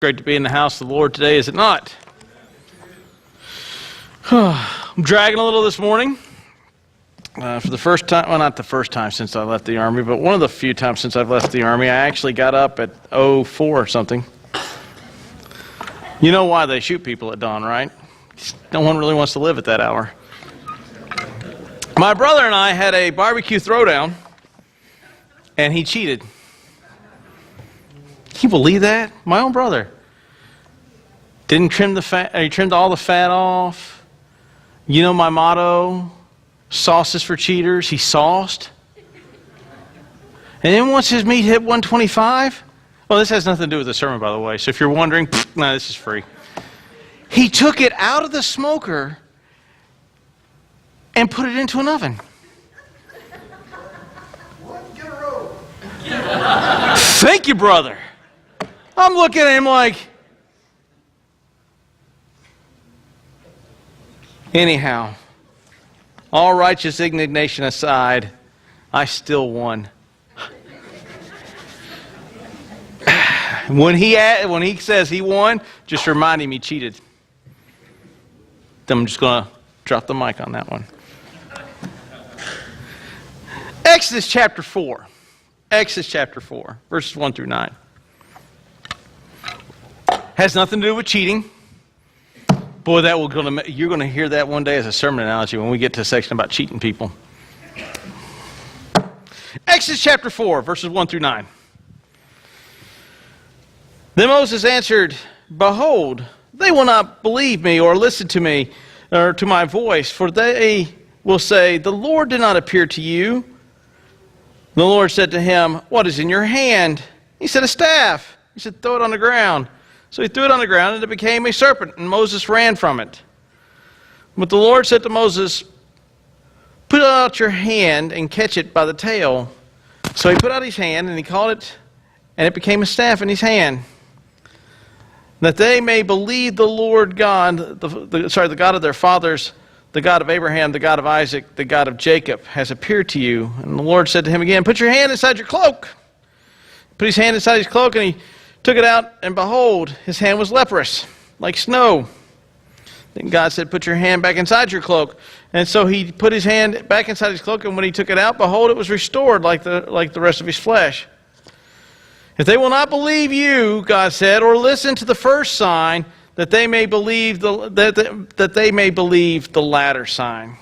Great to be in the house of the Lord today, is it not? I'm dragging a little this morning. For the first time, well, not the first time since I left the Army, but one of the few times since I've left the Army, I actually got up at 04 or something. You know why they shoot people at dawn, right? No one really wants to live at that hour. My brother and I had a barbecue throwdown, and he cheated. Can you believe that? My own brother. Didn't trim the fat, he trimmed all the fat off. You know my motto, sauce is for cheaters. He sauced. And then once his meat hit 125, well, this has nothing to do with the sermon, by the way, so if you're wondering, no, this is free. He took it out of the smoker and put it into an oven. Thank you, brother. I'm looking at him like, anyhow, all righteous indignation aside, I still won. When he says he won, just remind him he cheated. Then I'm just going to drop the mic on that one. Exodus chapter 4. Exodus chapter 4, verses 1 through 9. Has nothing to do with cheating. Boy, you're going to hear that one day as a sermon analogy when we get to a section about cheating people. Exodus chapter 4, verses 1 through 9. Then Moses answered, "Behold, they will not believe me or listen to me or to my voice, for they will say, 'The Lord did not appear to you.' The Lord said to him, 'What is in your hand?' He said, 'A staff.' He said, 'Throw it on the ground.' So he threw it on the ground, and it became a serpent, and Moses ran from it. But the Lord said to Moses, 'Put out your hand and catch it by the tail.' So he put out his hand, and he caught it, and it became a staff in his hand. That they may believe the Lord God, the God of their fathers, the God of Abraham, the God of Isaac, the God of Jacob, has appeared to you." And the Lord said to him again, "Put your hand inside your cloak." He put his hand inside his cloak, and he took it out, and behold, his hand was leprous, like snow. Then God said, "Put your hand back inside your cloak." And so he put his hand back inside his cloak, and when he took it out, behold, it was restored like the rest of his flesh. "If they will not believe you," God said, "or listen to the first sign, that they may believe that they may believe the latter sign.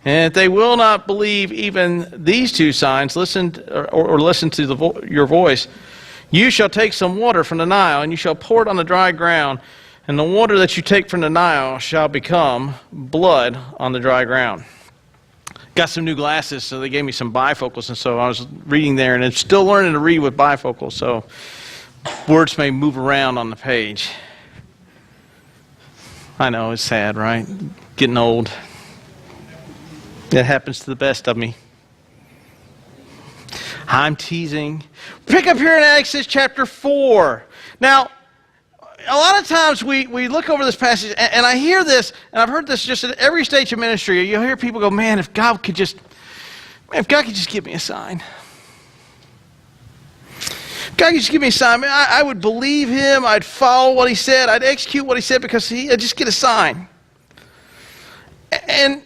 And if they will not believe even these two signs, listen to your voice. You shall take some water from the Nile, and you shall pour it on the dry ground, and the water that you take from the Nile shall become blood on the dry ground." Got some new glasses, so they gave me some bifocals, and so I was reading there, and I'm still learning to read with bifocals, so words may move around on the page. I know, it's sad, right? Getting old. It happens to the best of me. I'm teasing. Pick up here in Exodus chapter 4. Now, a lot of times we look over this passage, and I hear this, and I've heard this just at every stage of ministry. You'll hear people go, "Man, if God could just give me a sign. If God could just give me a sign, man, I would believe him, I'd follow what he said, I'd execute what he said because I'd just get a sign." And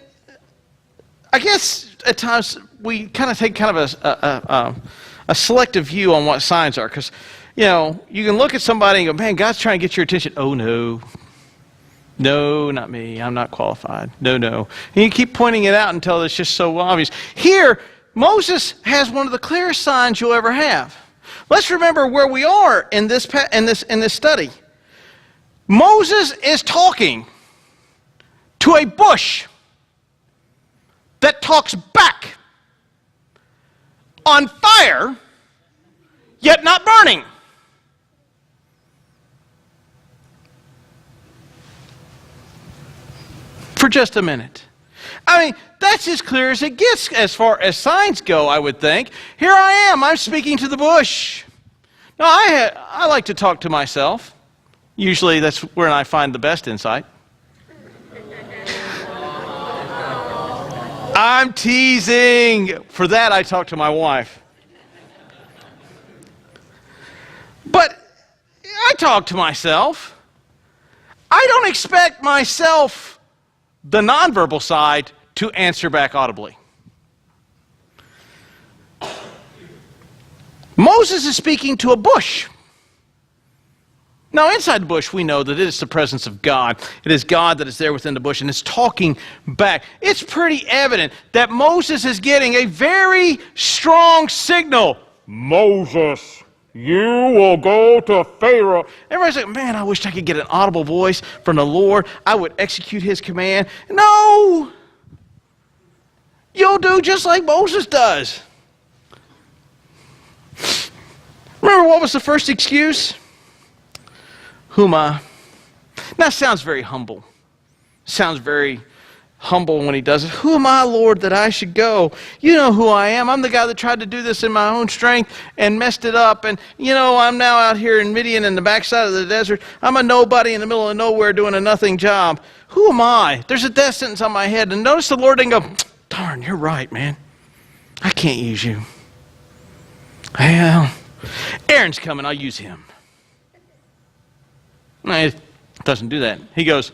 I guess at times we kind of take a selective view on what signs are, because you can look at somebody and go, "Man, God's trying to get your attention." "Oh, no, not me. I'm not qualified. No." And you keep pointing it out until it's just so obvious. Here, Moses has one of the clearest signs you'll ever have. Let's remember where we are in this study. Moses is talking to a bush that talks back, on fire, yet not burning. For just a minute. I mean, that's as clear as it gets as far as signs go, I would think. Here I am, I'm speaking to the bush. Now, I like to talk to myself. Usually that's where I find the best insight. I'm teasing. For that, I talk to my wife. But I talk to myself. I don't expect myself, the nonverbal side, to answer back audibly. Moses is speaking to a bush. Now, inside the bush, we know that it is the presence of God. It is God that is there within the bush and is talking back. It's pretty evident that Moses is getting a very strong signal. Moses, you will go to Pharaoh. Everybody's like, man, I wish I could get an audible voice from the Lord. I would execute his command. No! You'll do just like Moses does. Remember what was the first excuse? Who am I? Now, sounds very humble. Sounds very humble when he does it. Who am I, Lord, that I should go? You know who I am. I'm the guy that tried to do this in my own strength and messed it up. And, I'm now out here in Midian in the backside of the desert. I'm a nobody in the middle of nowhere doing a nothing job. Who am I? There's a death sentence on my head. And notice the Lord didn't go, darn, you're right, man. I can't use you. Well, Aaron's coming. I'll use him. No, he doesn't do that. He goes,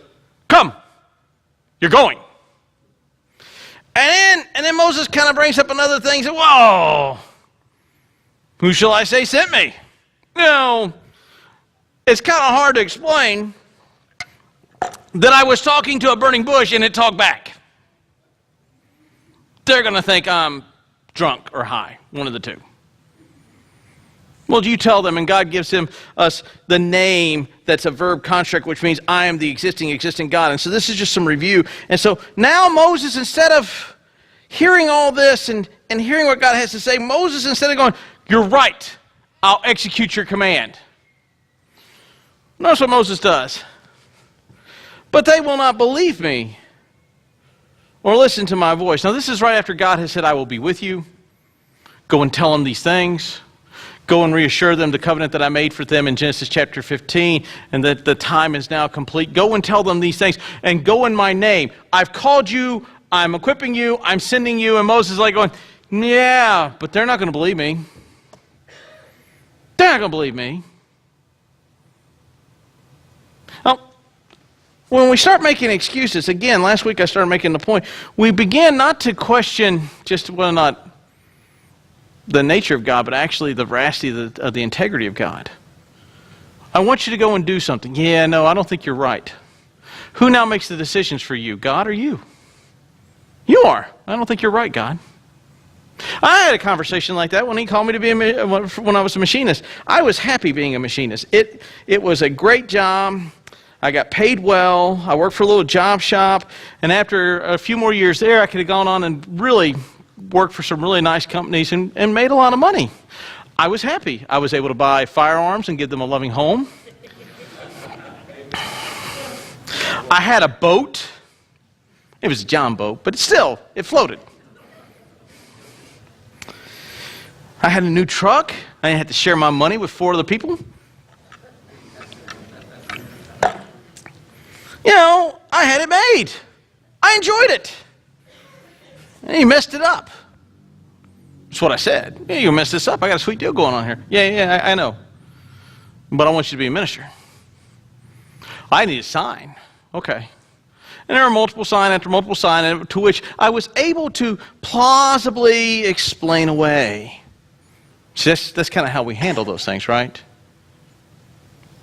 come, you're going. And then Moses kind of brings up another thing. He said, whoa, who shall I say sent me? It's kind of hard to explain that I was talking to a burning bush and it talked back. They're going to think I'm drunk or high, one of the two. Well, you tell them, and God gives us the name that's a verb construct, which means I am the existing God. And so this is just some review. And so now Moses, instead of hearing all this and hearing what God has to say, Moses, instead of going, you're right, I'll execute your command. Notice what Moses does. But they will not believe me or listen to my voice. Now, this is right after God has said, I will be with you. Go and tell them these things. Go and reassure them the covenant that I made for them in Genesis chapter 15, and that the time is now complete. Go and tell them these things, and go in my name. I've called you, I'm equipping you, I'm sending you. And Moses is like going, yeah, but they're not going to believe me. They're not going to believe me. Now, when we start making excuses, again, last week I started making the point, we begin not to question just whether or not the nature of God, but actually the veracity of the integrity of God. I want you to go and do something. Yeah, no, I don't think you're right. Who now makes the decisions for you, God or you? You are. I don't think you're right, God. I had a conversation like that when he called me to be when I was a machinist. I was happy being a machinist. It was a great job. I got paid well. I worked for a little job shop. And after a few more years there, I could have gone on and really worked for some really nice companies and made a lot of money. I was happy. I was able to buy firearms and give them a loving home. I had a boat. It was a John boat, but still, it floated. I had a new truck. I had to share my money with 4 other people. I had it made. I enjoyed it. And he messed it up. That's what I said. Yeah, you messed this up. I got a sweet deal going on here. Yeah, I know. But I want you to be a minister. I need a sign. Okay. And there were multiple sign after multiple sign, to which I was able to plausibly explain away. See, that's kind of how we handle those things, right?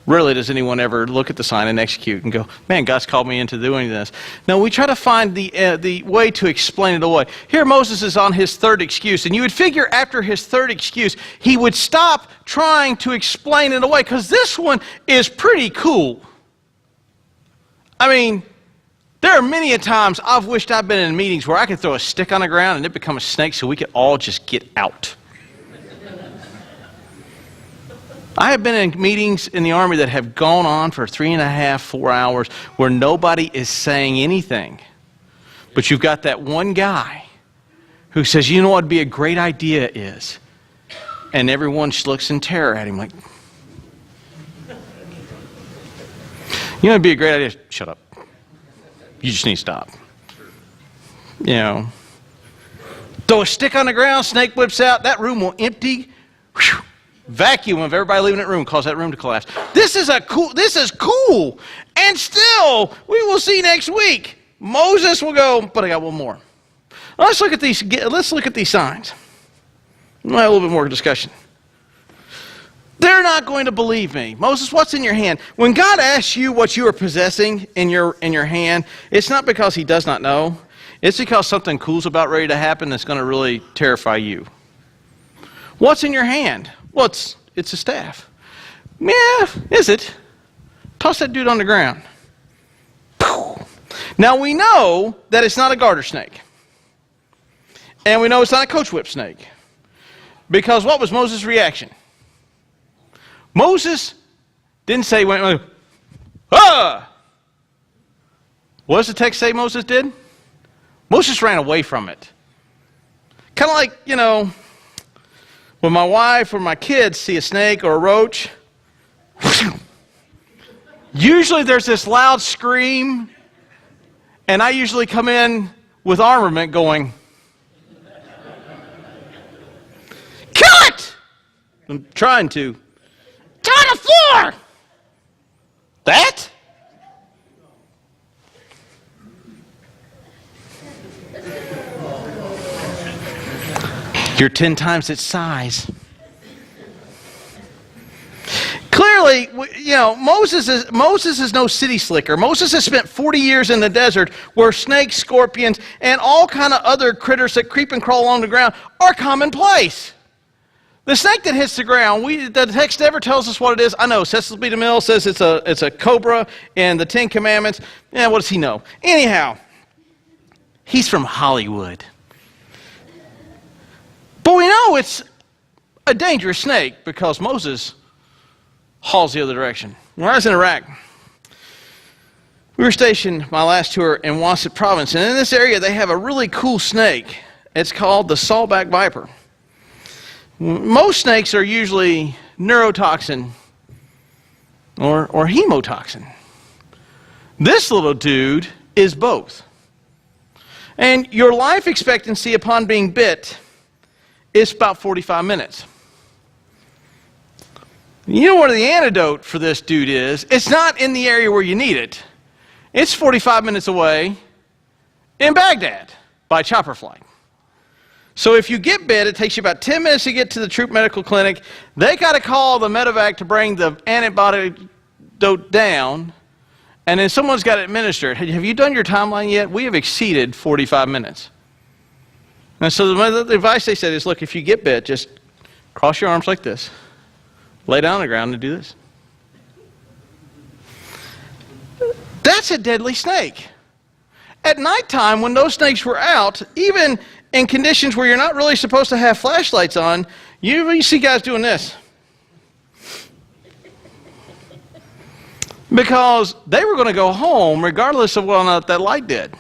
Rarely does anyone ever look at the sign and execute and go, man, God's called me into doing this. No, we try to find the way to explain it away. Here Moses is on his 3rd excuse, and you would figure after his 3rd excuse, he would stop trying to explain it away, because this one is pretty cool. I mean, there are many a times I've wished I'd been in meetings where I could throw a stick on the ground and it become a snake so we could all just get out. I have been in meetings in the Army that have gone on for 3.5, 4 hours where nobody is saying anything. But you've got that one guy who says, you know what would be a great idea is? And everyone just looks in terror at him like, you know what would be a great idea? Shut up. You just need to stop. Throw a stick on the ground, snake whips out, that room will empty. Whew. Vacuum of everybody leaving that room, cause that room to collapse. This is cool. And still, we will see next week. Moses will go, but I got one more. Let's look at these signs. We'll have a little bit more discussion. They're not going to believe me. Moses, what's in your hand? When God asks you what you are possessing in your hand, it's not because he does not know. It's because something cool's about ready to happen that's going to really terrify you. What's in your hand? Well, it's a staff. Yeah, is it? Toss that dude on the ground. Now we know that it's not a garter snake. And we know it's not a coach whip snake. Because what was Moses' reaction? Moses didn't say, went, ah! What does the text say Moses did? Moses ran away from it. Kind of like, when my wife or my kids see a snake or a roach, usually there's this loud scream, and I usually come in with armament going, kill it! I'm trying to. It's on the floor! That? You're 10 times its size. Clearly, Moses is no city slicker. Moses has spent 40 years in the desert where snakes, scorpions, and all kind of other critters that creep and crawl along the ground are commonplace. The snake that hits the ground, the text never tells us what it is. I know, Cecil B. DeMille says it's a cobra in the Ten Commandments. Yeah, what does he know? Anyhow, he's from Hollywood. But we know it's a dangerous snake because Moses hauls the other direction. When I was in Iraq, we were stationed my last tour in Wasat province, and in this area they have a really cool snake. It's called the sawback viper. Most snakes are usually neurotoxin or hemotoxin. This little dude is both. And your life expectancy upon being bit is about 45 minutes. You know what the antidote for this dude is? It's not in the area where you need it. It's 45 minutes away in Baghdad by chopper flight. So if you get bit, it takes you about 10 minutes to get to the troop medical clinic. They got to call the medevac to bring the antidote down, and then someone's got to administer it. Have you done your timeline yet? We have exceeded 45 minutes. And so the advice they said is, look, if you get bit, just cross your arms like this. Lay down on the ground and do this. That's a deadly snake. At nighttime, when those snakes were out, even in conditions where you're not really supposed to have flashlights on, you see guys doing this. Because they were going to go home regardless of whether or not that light did.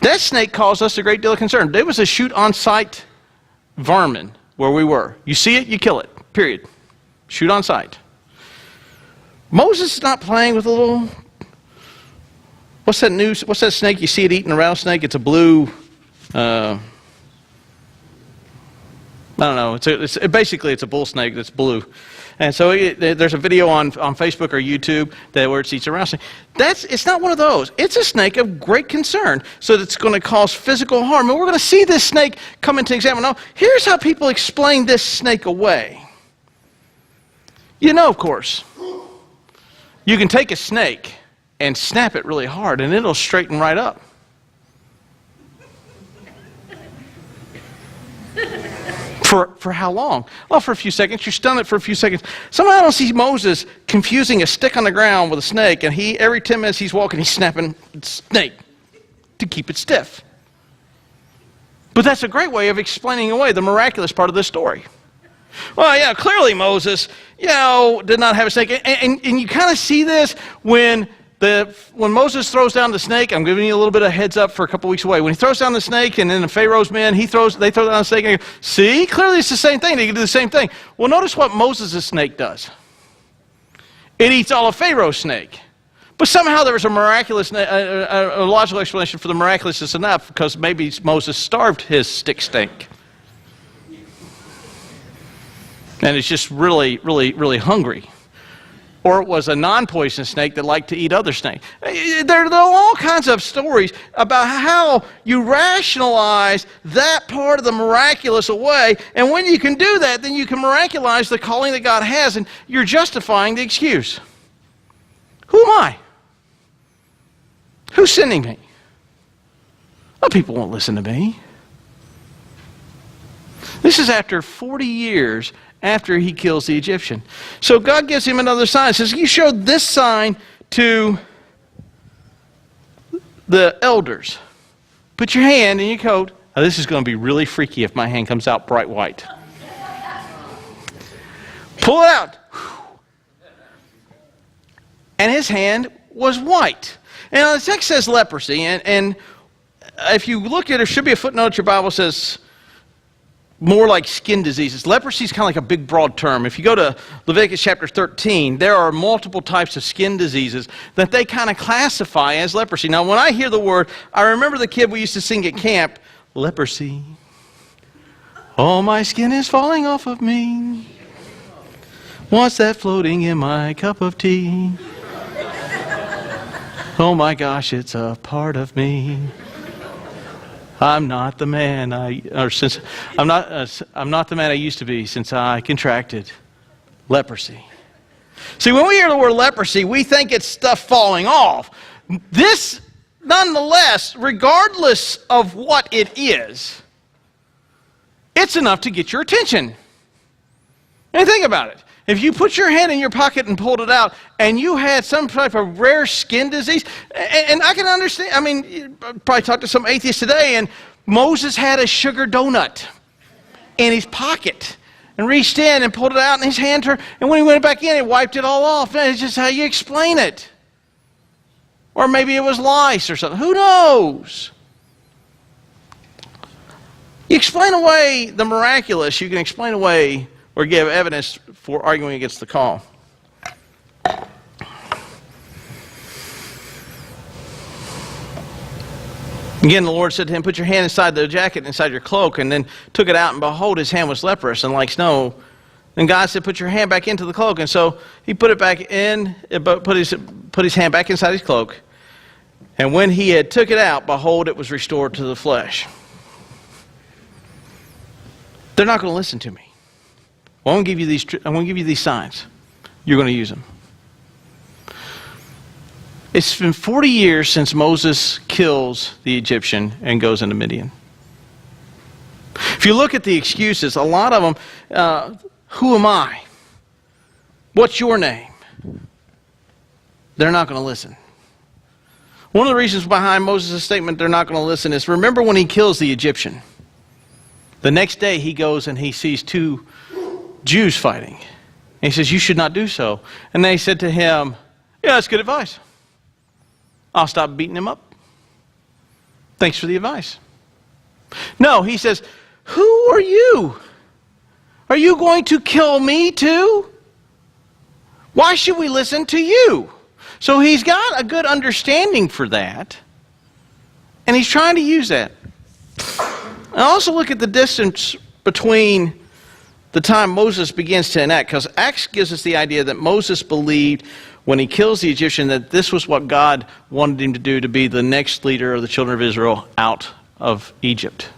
That snake caused us a great deal of concern. There was a shoot-on-sight varmint where we were. You see it, you kill it, period. Shoot on sight. Moses is not playing with a little... What's that snake? You see it eating a rattlesnake? It's a blue... I don't know. Basically, it's a bull snake that's blue. And so there's a video on Facebook or YouTube where it eats a rattlesnake. It's not one of those. It's a snake of great concern, so that it's going to cause physical harm. And we're going to see this snake come into example. Now, here's how people explain this snake away. Of course, you can take a snake and snap it really hard, and it'll straighten right up. For how long? Well, for a few seconds. You stun it for a few seconds. Somehow I don't see Moses confusing a stick on the ground with a snake, and every 10 minutes he's walking, he's snapping the snake to keep it stiff. But that's a great way of explaining away the miraculous part of this story. Well, yeah, clearly Moses, did not have a snake. And you kind of see this when Moses throws down the snake. I'm giving you a little bit of heads up for a couple weeks away. When he throws down the snake, and then the Pharaoh's men, they throw down the snake, and they go, see, clearly it's the same thing. They can do the same thing. Well, notice what Moses' snake does. It eats all of Pharaoh's snake. But somehow there was a miraculous, a logical explanation for the miraculousness enough, because maybe Moses starved his stick snake. and it's just really, really, really hungry. Or it was a non-poisonous snake that liked to eat other snakes. There are all kinds of stories about how you rationalize that part of the miraculous away. And when you can do that, then you can miracularize the calling that God has, and you're justifying the excuse. Who am I? Who's sending me? Well, people won't listen to me. This is after 40 years after he kills the Egyptian. So God gives him another sign. He says, you showed this sign to the elders. Put your hand in your coat. Now, this is going to be really freaky if my hand comes out bright white. Pull it out. And his hand was white. And the text says leprosy. And if you look at it, there should be a footnote. Your Bible says more like skin diseases. Leprosy is kind of like a big, broad term. If you go to Leviticus chapter 13, there are multiple types of skin diseases that they kind of classify as leprosy. Now, when I hear the word, I remember the kid we used to sing at camp, leprosy. All my skin is falling off of me. What's that floating in my cup of tea? Oh my gosh, it's a part of me. I'm not the man I'm not the man I used to be since I contracted leprosy. See, when we hear the word leprosy, we think it's stuff falling off. This, nonetheless, regardless of what it is, it's enough to get your attention. And think about it. If you put your hand in your pocket and pulled it out, and you had some type of rare skin disease, and I can understand, I mean, you probably talk to some atheists today, and Moses had a sugar donut in his pocket, and reached in and pulled it out, and his hand turned, and when he went back in, he wiped it all off. It's just how you explain it. Or maybe it was lice or something. Who knows? You explain away the miraculous, you can explain away or give evidence for arguing against the call. Again, the Lord said to him, put your hand inside the jacket, inside your cloak, and then took it out, and behold, his hand was leprous and like snow. And God said, put your hand back into the cloak. And so he put it back in, put his hand back inside his cloak. And when he had took it out, behold, it was restored to the flesh. They're not going to listen to me. Well, I'm going to give you these signs. You're going to use them. It's been 40 years since Moses kills the Egyptian and goes into Midian. If you look at the excuses, a lot of them, who am I? What's your name? They're not going to listen. One of the reasons behind Moses' statement they're not going to listen is, remember when he kills the Egyptian. The next day he goes and he sees two Jews fighting. And he says, you should not do so. And they said to him, yeah, that's good advice. I'll stop beating him up. Thanks for the advice. No, he says, who are you? Are you going to kill me too? Why should we listen to you? So he's got a good understanding for that. And he's trying to use that. And also look at the distance between the time Moses begins to enact, because Acts gives us the idea that Moses believed when he kills the Egyptian that this was what God wanted him to do, to be the next leader of the children of Israel out of Egypt.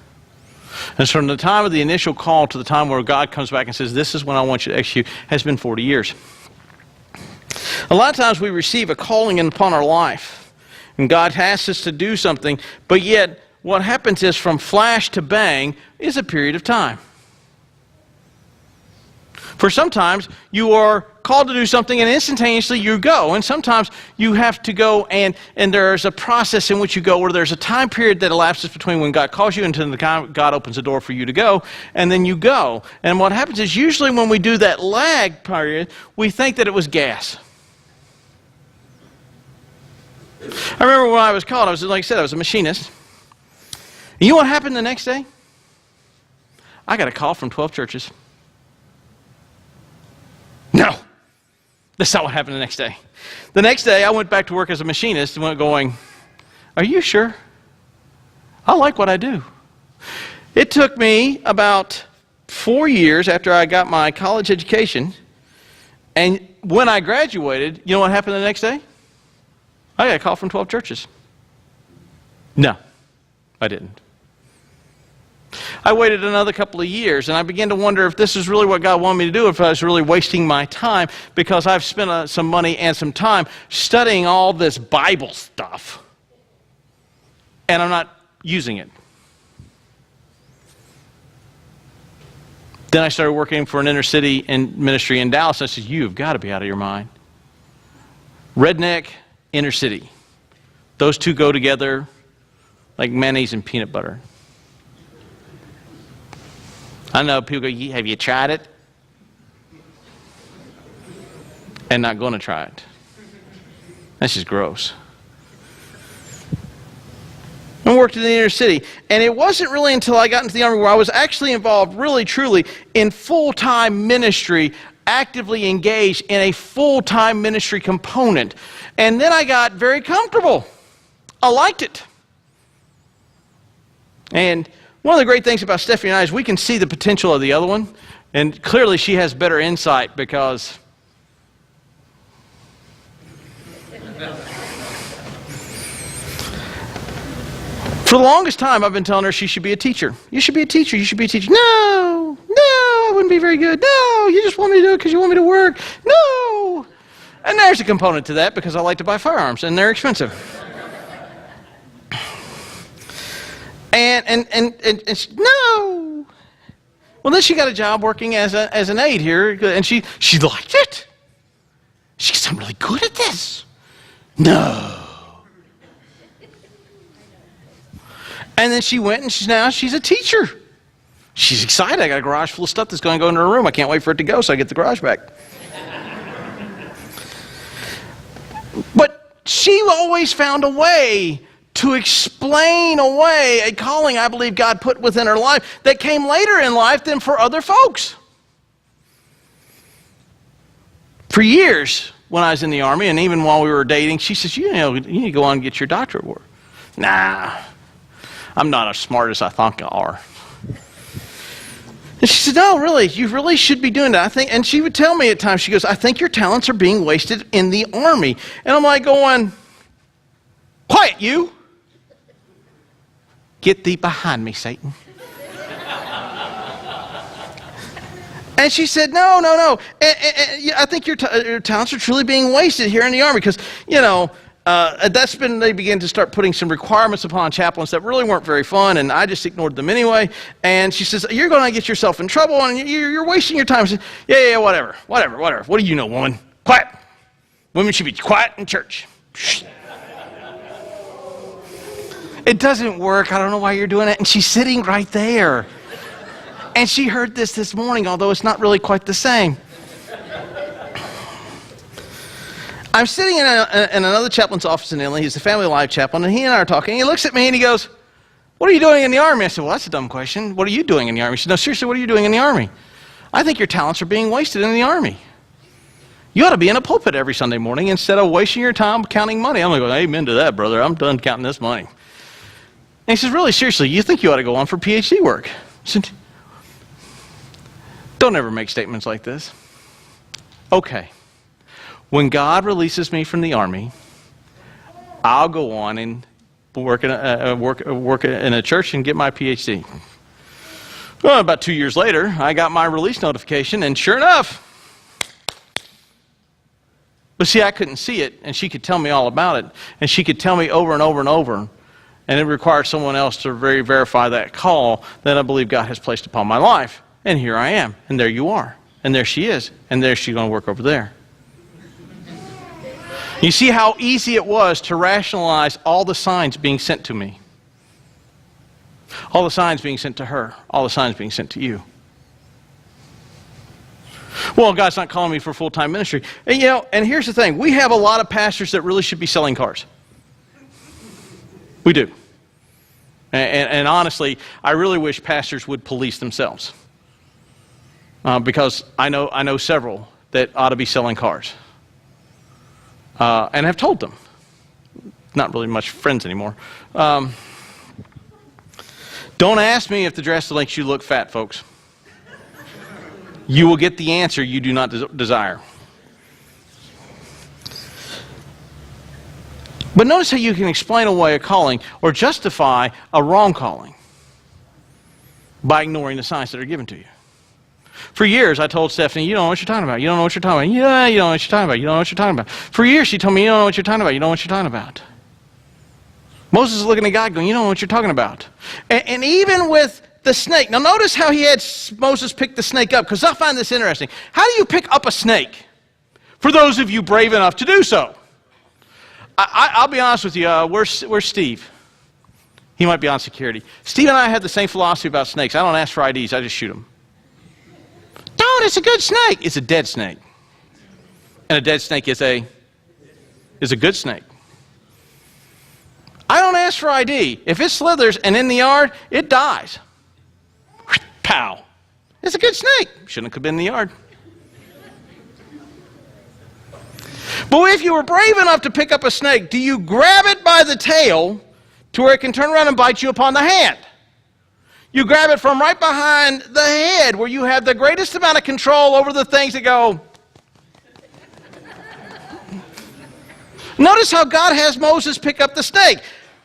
And so from the time of the initial call to the time where God comes back and says, this is when I want you to execute, has been 40 years. A lot of times we receive a calling upon our life, and God asks us to do something, but yet what happens is from flash to bang is a period of time. For sometimes you are called to do something and instantaneously you go. And sometimes you have to go and there's a process in which you go, where there's a time period that elapses between when God calls you and the time God opens the door for you to go, and then you go. And what happens is usually when we do that lag period, we think that it was gas. I remember when I was called, like I said, I was a machinist. And you know what happened the next day? I got a call from 12 churches. No, that's not what happened the next day. The next day, I went back to work as a machinist and went going, are you sure? I like what I do. It took me about 4 years after I got my college education. And when I graduated, you know what happened the next day? I got a call from 12 churches. No, I didn't. I waited another couple of years, and I began to wonder if this is really what God wanted me to do, if I was really wasting my time, because I've spent some money and some time studying all this Bible stuff, and I'm not using it. Then I started working for an inner city ministry in Dallas. I said, you've got to be out of your mind. Redneck, inner city. Those two go together like mayonnaise and peanut butter. I know people go, have you tried it? And not going to try it. That's just gross. I worked in the inner city, and it wasn't really until I got into the Army where I was actually involved, really, truly, in full-time ministry, actively engaged in a full-time ministry component. And then I got very comfortable. I liked it. And one of the great things about Stephanie and I is we can see the potential of the other one, and clearly she has better insight because for the longest time, I've been telling her she should be a teacher. You should be a teacher. You should be a teacher. No, I wouldn't be very good. No, you just want me to do it because you want me to work. No. And there's a component to that because I like to buy firearms, and they're expensive. And no. Well, then she got a job working as an aide here, and she liked it. She goes, I'm really good at this. No. And then she went, and she's a teacher. She's excited. I got a garage full of stuff that's going to go into her room. I can't wait for it to go so I get the garage back. But she always found a way to explain away a calling I believe God put within her life that came later in life than for other folks. For years, when I was in the Army, and even while we were dating, she says, you need to go on and get your doctorate work. Nah. I'm not as smart as I think I are. And she said, no, really, you really should be doing that. I think, and she would tell me at times, she goes, I think your talents are being wasted in the Army. And I'm like going, quiet you. Get thee behind me, Satan. And she said, no. I think your talents are truly being wasted here in the Army because, they began to start putting some requirements upon chaplains that really weren't very fun, and I just ignored them anyway. And she says, you're going to get yourself in trouble, and you're wasting your time. I said, yeah, whatever. What do you know, woman? Quiet. Women should be quiet in church. It doesn't work. I don't know why you're doing it. And she's sitting right there. And she heard this morning, although it's not really quite the same. I'm sitting in another chaplain's office in Italy. He's a family life chaplain, and he and I are talking. He looks at me and he goes, what are you doing in the Army? I said, well, that's a dumb question. What are you doing in the Army? He said, no, seriously, what are you doing in the Army? I think your talents are being wasted in the Army. You ought to be in a pulpit every Sunday morning instead of wasting your time counting money. I'm like, amen to that, brother. I'm done counting this money. And he says, really, seriously, you think you ought to go on for PhD work? I said, don't ever make statements like this. Okay. When God releases me from the Army, I'll go on and work in a church and get my PhD. Well, about 2 years later, I got my release notification, and sure enough. But see, I couldn't see it, and she could tell me all about it, and she could tell me over and over and over. And it required someone else to verify that call that I believe God has placed upon my life. And here I am, and there you are, and there she is, and there she's going to work over there. You see how easy it was to rationalize all the signs being sent to me. All the signs being sent to her. All the signs being sent to you. Well, God's not calling me for full-time ministry. And, and here's the thing. We have a lot of pastors that really should be selling cars. We do. And honestly, I really wish pastors would police themselves. Because I know several that ought to be selling cars. And have told them. Not really much friends anymore. Don't ask me if the dress makes you look fat, folks. you will get the answer you do not desire. But notice how you can explain away a calling or justify a wrong calling by ignoring the signs that are given to you. For years, I told Stephanie, you don't know what you're talking about. You don't know what you're talking about. Yeah, you don't know what you're talking about. You don't know what you're talking about. For years, she told me, you don't know what you're talking about. You don't know what you're talking about. Moses is looking at God going, you don't know what you're talking about. And even with the snake. Now, notice how he had Moses pick the snake up, because I find this interesting. How do you pick up a snake? For those of you brave enough to do so. I'll be honest with you. Where's Steve? He might be on security. Steve and I had the same philosophy about snakes. I don't ask for IDs. I just shoot them. Don't, it's a good snake. It's a dead snake. And a dead snake is a good snake. I don't ask for ID. If it slithers and in the yard, it dies. Pow. It's a good snake. Shouldn't have been in the yard. But if you were brave enough to pick up a snake, do you grab it by the tail to where it can turn around and bite you upon the hand? You grab it from right behind the head where you have the greatest amount of control over the things that go. Notice how God has Moses pick up the snake.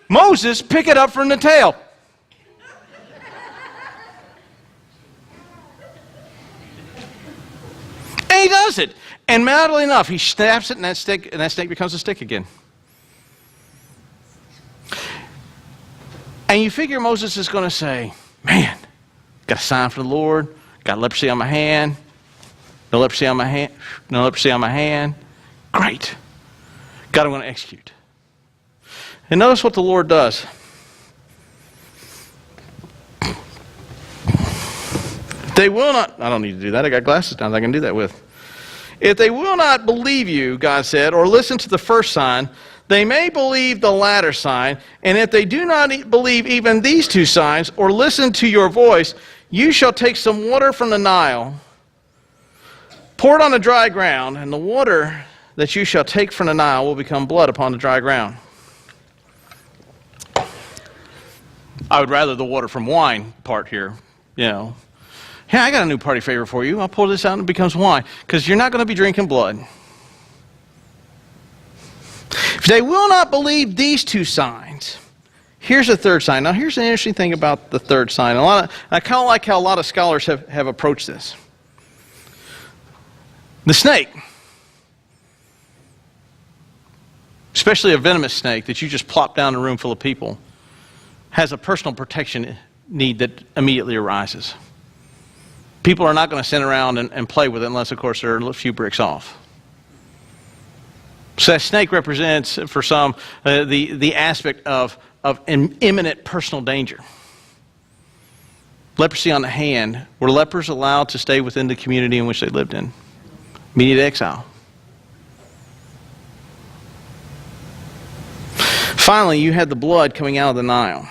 Moses, pick it up from the tail. And he does it. And madly enough, he snaps it and that snake becomes a stick again. And you figure Moses is going to say, man, got a sign from the Lord, got leprosy on my hand, no leprosy on my hand, no leprosy on my hand. Great. God, I'm going to execute. And notice what the Lord does. They will not, I don't need to do that. I got glasses now that I can do that with. If they will not believe you, God said, or listen to the first sign, they may believe the latter sign. And if they do not believe even these two signs, or listen to your voice, you shall take some water from the Nile, pour it on the dry ground, and the water that you shall take from the Nile will become blood upon the dry ground. I would rather the water from wine part here, you know. Hey, I got a new party favor for you. I'll pour this out and it becomes wine. Because you're not going to be drinking blood. If they will not believe these two signs, here's a third sign. Now, here's an interesting thing about the third sign. I kind of like how a lot of scholars have approached this. The snake, especially a venomous snake that you just plop down in a room full of people, has a personal protection need that immediately arises. People are not going to sit around and play with it unless, of course, they're a few bricks off. So that snake represents, for some, the aspect of imminent personal danger. Leprosy on the hand. Were lepers allowed to stay within the community in which they lived in? Immediate exile. Finally, you had the blood coming out of the Nile.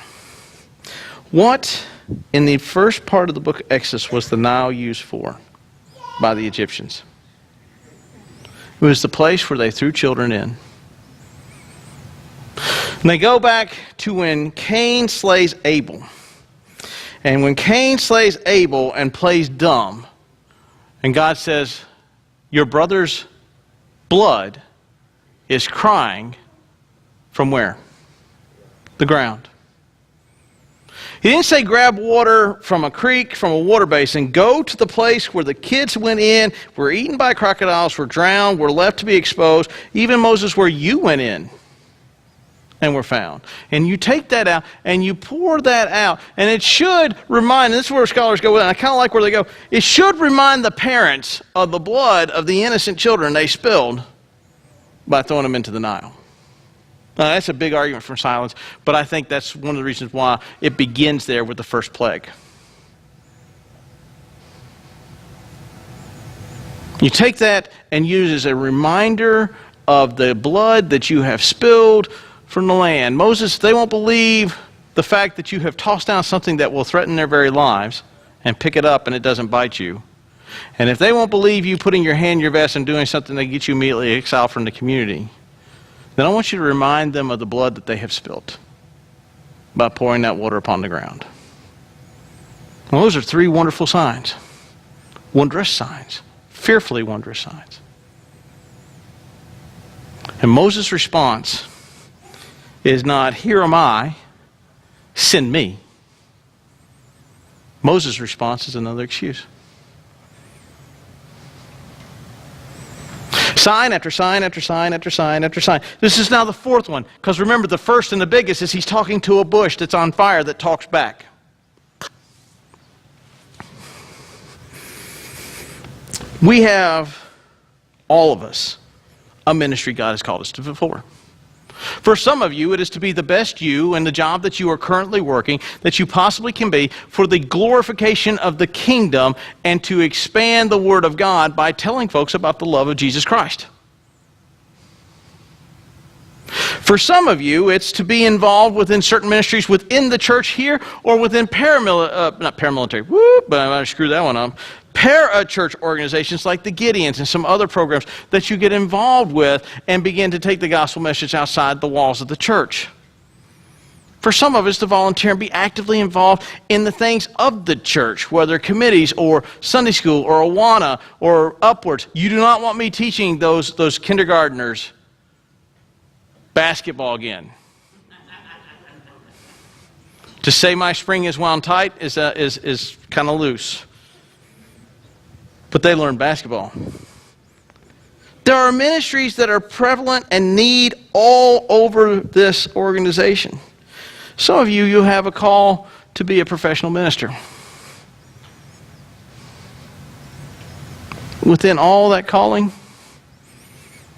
What, in the first part of the book of Exodus, was the Nile used for by the Egyptians? It was the place where they threw children in. And they go back to when Cain slays Abel. And when Cain slays Abel and plays dumb, and God says, your brother's blood is crying from where? The ground. He didn't say grab water from a creek, from a water basin. Go to the place where the kids went in, were eaten by crocodiles, were drowned, were left to be exposed. Even Moses, where you went in and were found. And you take that out and you pour that out. And it should remind, this is where scholars go with it, and I kind of like where they go, it should remind the parents of the blood of the innocent children they spilled by throwing them into the Nile. Now, that's a big argument from silence, but I think that's one of the reasons why it begins there with the first plague. You take that and use it as a reminder of the blood that you have spilled from the land. Moses, they won't believe the fact that you have tossed down something that will threaten their very lives and pick it up and it doesn't bite you. And if they won't believe you putting your hand in your vest and doing something that gets you immediately exiled from the community, then I want you to remind them of the blood that they have spilt by pouring that water upon the ground. Well, those are three wonderful signs. Wondrous signs. Fearfully wondrous signs. And Moses' response is not, here am I, send me. Moses' response is another excuse. Sign after sign after sign after sign after sign. This is now the fourth one. Because remember, the first and the biggest is he's talking to a bush that's on fire that talks back. We have, all of us, a ministry God has called us to fulfill. For some of you, it is to be the best you in the job that you are currently working, that you possibly can be, for the glorification of the kingdom and to expand the Word of God by telling folks about the love of Jesus Christ. For some of you, it's to be involved within certain ministries within the church here or within para-church organizations like the Gideons and some other programs that you get involved with and begin to take the gospel message outside the walls of the church. For some of us to volunteer and be actively involved in the things of the church, whether committees or Sunday school or Awana or upwards. You do not want me teaching those kindergartners basketball again. To say my spring is wound tight is kind of loose. But they learn basketball. There are ministries that are prevalent and need all over this organization. Some of you have a call to be a professional minister. Within all that calling,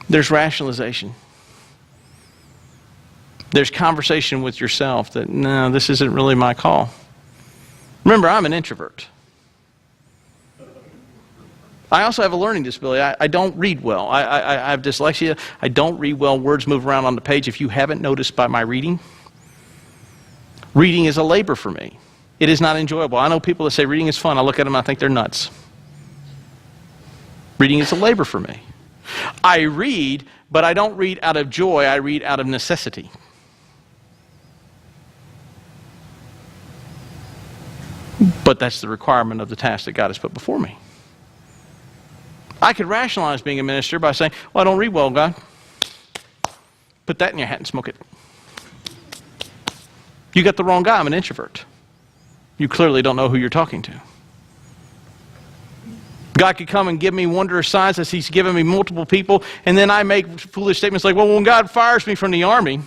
there's rationalization. There's conversation with yourself that, no, this isn't really my call. Remember, I'm an introvert. I also have a learning disability. I don't read well. I have dyslexia. I don't read well. Words move around on the page. If you haven't noticed by my reading is a labor for me. It is not enjoyable. I know people that say reading is fun. I look at them and I think they're nuts. Reading is a labor for me. I read, but I don't read out of joy. I read out of necessity. But that's the requirement of the task that God has put before me. I could rationalize being a minister by saying, well, I don't read well, God. Put that in your hat and smoke it. You got the wrong guy. I'm an introvert. You clearly don't know who you're talking to. God could come and give me wondrous signs as He's given me multiple people, and then I make foolish statements like, well, when God fires me from the army,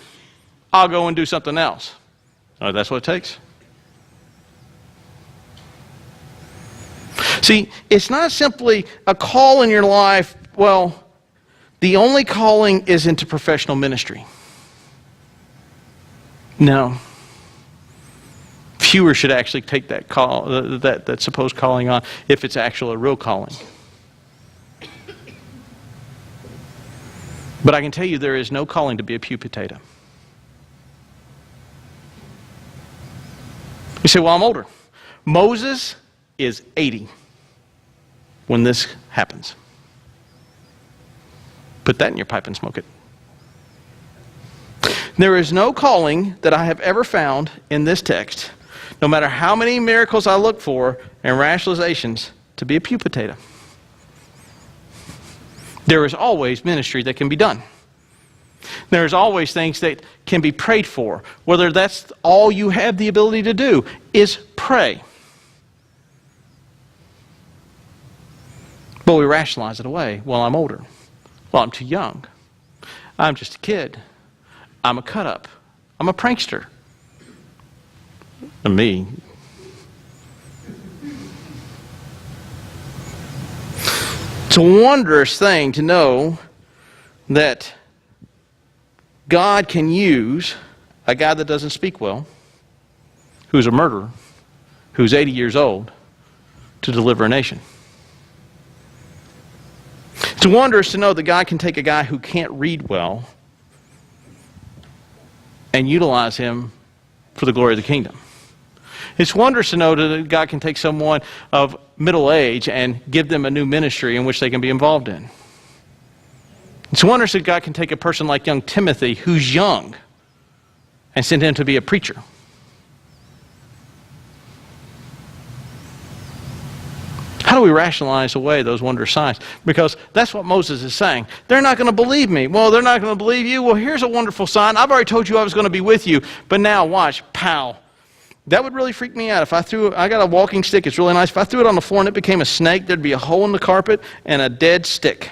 I'll go and do something else. Oh, that's what it takes. See, it's not simply a call in your life, well, the only calling is into professional ministry. No. Fewer should actually take that call, that supposed calling on, if it's actually a real calling. But I can tell you there is no calling to be a pew potato. You say, well, I'm older. Moses is 80 when this happens. Put that in your pipe and smoke it. There is no calling that I have ever found in this text, no matter how many miracles I look for and rationalizations, to be a pew potato. There is always ministry that can be done. There's always things that can be prayed for. Whether that's all you have the ability to do is pray. But we rationalize it away. Well, I'm older. Well, I'm too young. I'm just a kid. I'm a cut-up. I'm a prankster. And me. It's a wondrous thing to know that God can use a guy that doesn't speak well, who's a murderer, who's 80 years old, to deliver a nation. It's wondrous to know that God can take a guy who can't read well and utilize him for the glory of the kingdom. It's wondrous to know that God can take someone of middle age and give them a new ministry in which they can be involved in. It's wondrous that God can take a person like young Timothy, who's young, and send him to be a preacher. How do we rationalize away those wondrous signs, because that's what Moses is saying. They're not going to believe me. Well, they're not going to believe you. Well, here's a wonderful sign. I've already told you I was going to be with you, but now watch, pow. That would really freak me out. If I got a walking stick, it's really nice. If I threw it on the floor and it became a snake, there'd be a hole in the carpet and a dead stick.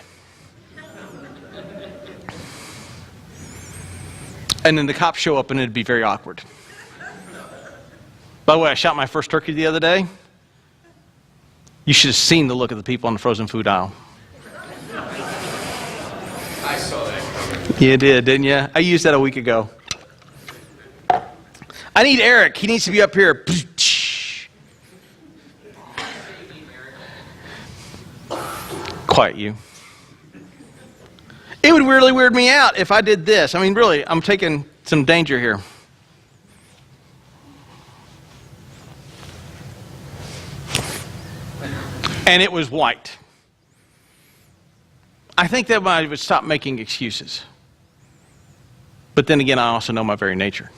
And then the cops show up and it'd be very awkward. By the way, I shot my first turkey the other day. You should have seen the look of the people on the frozen food aisle. I saw that. You did, didn't you? I used that a week ago. I need Eric. He needs to be up here. Quiet you. It would really weird me out if I did this. I mean, really, I'm taking some danger here. And it was white. I think that I would stop making excuses. But then again, I also know my very nature.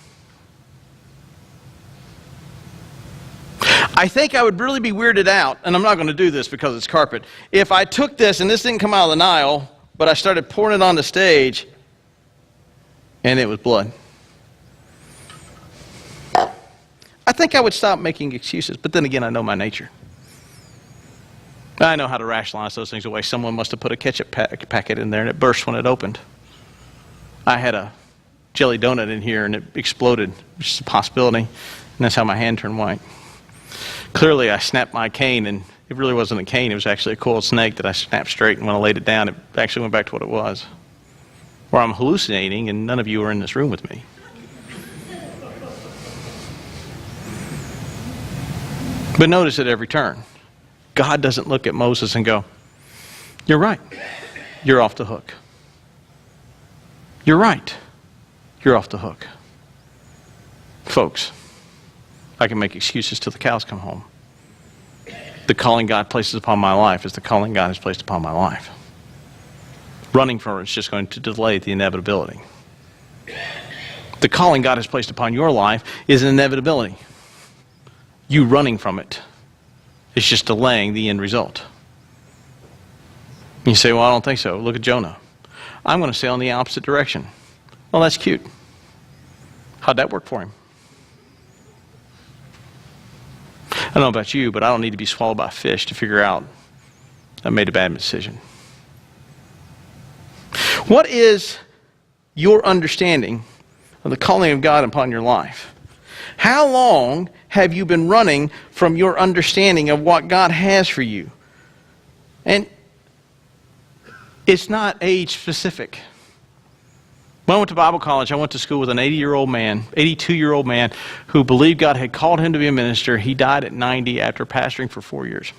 I think I would really be weirded out, and I'm not going to do this because it's carpet, if I took this and this didn't come out of the Nile, but I started pouring it on the stage, and it was blood. I think I would stop making excuses, but then again, I know my nature. I know how to rationalize those things away. Someone must have put a ketchup packet in there, and it burst when it opened. I had a jelly donut in here, and it exploded, which is a possibility, and that's how my hand turned white. Clearly, I snapped my cane, and it really wasn't a cane. It was actually a coiled snake that I snapped straight, and when I laid it down, it actually went back to what it was. Or I'm hallucinating, and none of you are in this room with me. But notice at every turn, God doesn't look at Moses and go, "You're right. You're off the hook. You're right. You're off the hook." Folks, I can make excuses till the cows come home. The calling God places upon my life is the calling God has placed upon my life. Running from it is just going to delay the inevitability. The calling God has placed upon your life is an inevitability. You running from it is just delaying the end result. You say, "Well, I don't think so. Look at Jonah. I'm going to sail in the opposite direction." Well, that's cute. How'd that work for him? I don't know about you, but I don't need to be swallowed by a fish to figure out I made a bad decision. What is your understanding of the calling of God upon your life? How long have you been running from your understanding of what God has for you? And it's not age specific. When I went to Bible college, I went to school with an 82-year-old man who believed God had called him to be a minister. He died at 90 after pastoring for 4 years.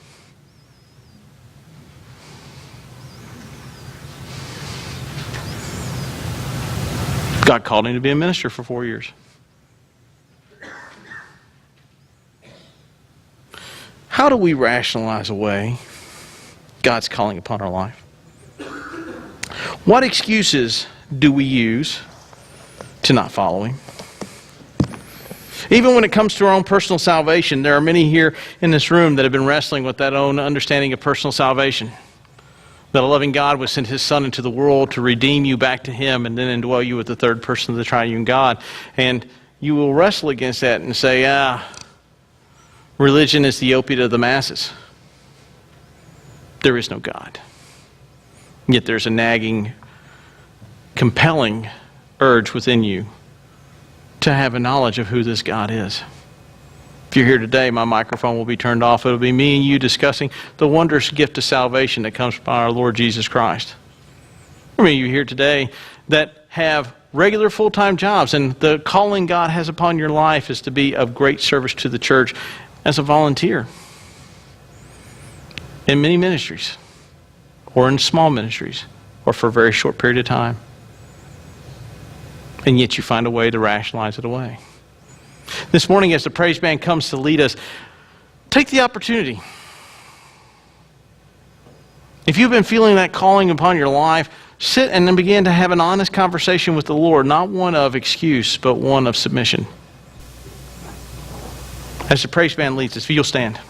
God called him to be a minister for 4 years. How do we rationalize away God's calling upon our life? What excuses do we use to not follow Him? Even when it comes to our own personal salvation, there are many here in this room that have been wrestling with that own understanding of personal salvation. That a loving God would send His Son into the world to redeem you back to Him and then indwell you with the third person of the triune God. And you will wrestle against that and say, religion is the opiate of the masses. There is no God. Yet there's a nagging, compelling urge within you to have a knowledge of who this God is. If you're here today, my microphone will be turned off. It'll be me and you discussing the wondrous gift of salvation that comes from our Lord Jesus Christ. I mean, you here today that have regular full-time jobs, and the calling God has upon your life is to be of great service to the church as a volunteer in many ministries, or in small ministries, or for a very short period of time. And yet you find a way to rationalize it away. This morning, as the praise band comes to lead us, take the opportunity. If you've been feeling that calling upon your life, sit and then begin to have an honest conversation with the Lord, not one of excuse, but one of submission. As the praise band leads us, if you'll stand.